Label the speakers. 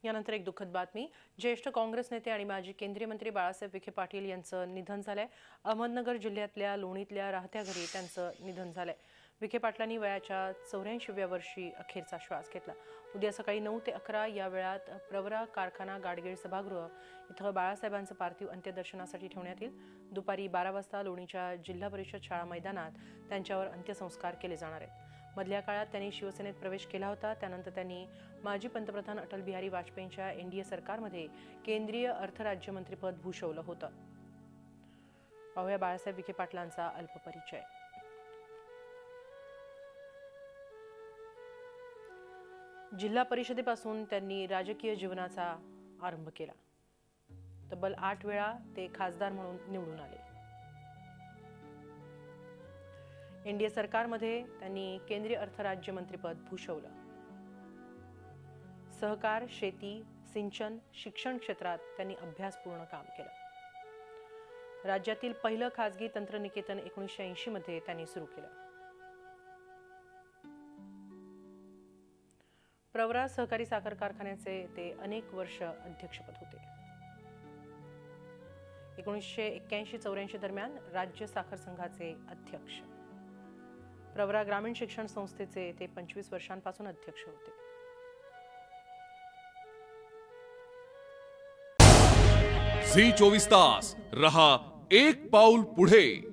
Speaker 1: यानंतर एक दुःखद बातमी। ज्येष्ठ काँग्रेस नेते आणि माजी केंद्रीय मंत्री बाळासाहेब विखे पाटील यांचं निधन झालंय। अहमदनगर जिल्ह्यातल्या लोणीतल्या राहत्या घरी त्यांचं निधन झालंय। विखे पाटलांनी वयाच्या 84व्या वर्षी अखेरचा श्वास घेतला। उद्या सकाळी 9 ते 11 या वेळात प्रवरा कारखाना गाडगीळ सभागृह इथं बाळासाहेबांचं पार्थिव अंत्यदर्शनासाठी ठेवण्यात येईल। दुपारी 12 वाजता लोणीच्या जिल्हा परिषद शाळा मैदानात त्यांच्यावर अंत्यसंस्कार केले जाणार आहेत। मधल्या काळात त्यांनी शिवसेनेत प्रवेश केला होता। त्यानंतर त्यांनी माजी पंतप्रधान अटल बिहारी वाजपेयींच्या एनडीए सरकारमध्ये केंद्रीय अर्थ राज्यमंत्रीपद भूषवलं होतं। पाहूया बाळासाहेब विखे पाटलांचा अल्प परिचय। जिल्हा परिषदेपासून त्यांनी राजकीय जीवनाचा आरंभ केला। तब्बल 8 वेळा ते खासदार म्हणून निवडून आले। एनडीए सरकारमध्ये त्यांनी केंद्रीय अर्थ राज्यमंत्रीपद भूषवलं। सहकार, शेती, सिंचन, शिक्षण क्षेत्रात त्यांनी अभ्यासपूर्ण काम केलं। राज्यातील पहिलं खासगी तंत्रनिकेतन 1980 मध्ये त्यांनी सुरू केलं। प्रवरा सहकारी साखर कारखान्याचे ते अनेक वर्ष अध्यक्षपद होते। 1981-84 दरम्यान राज्य साखर संघाचे अध्यक्ष। प्रवरा ग्रामीण शिक्षण संस्थेचे ते 25 वर्षांपासून अध्यक्ष होते।
Speaker 2: झी 24 तास रहा एक पाऊल पुढे।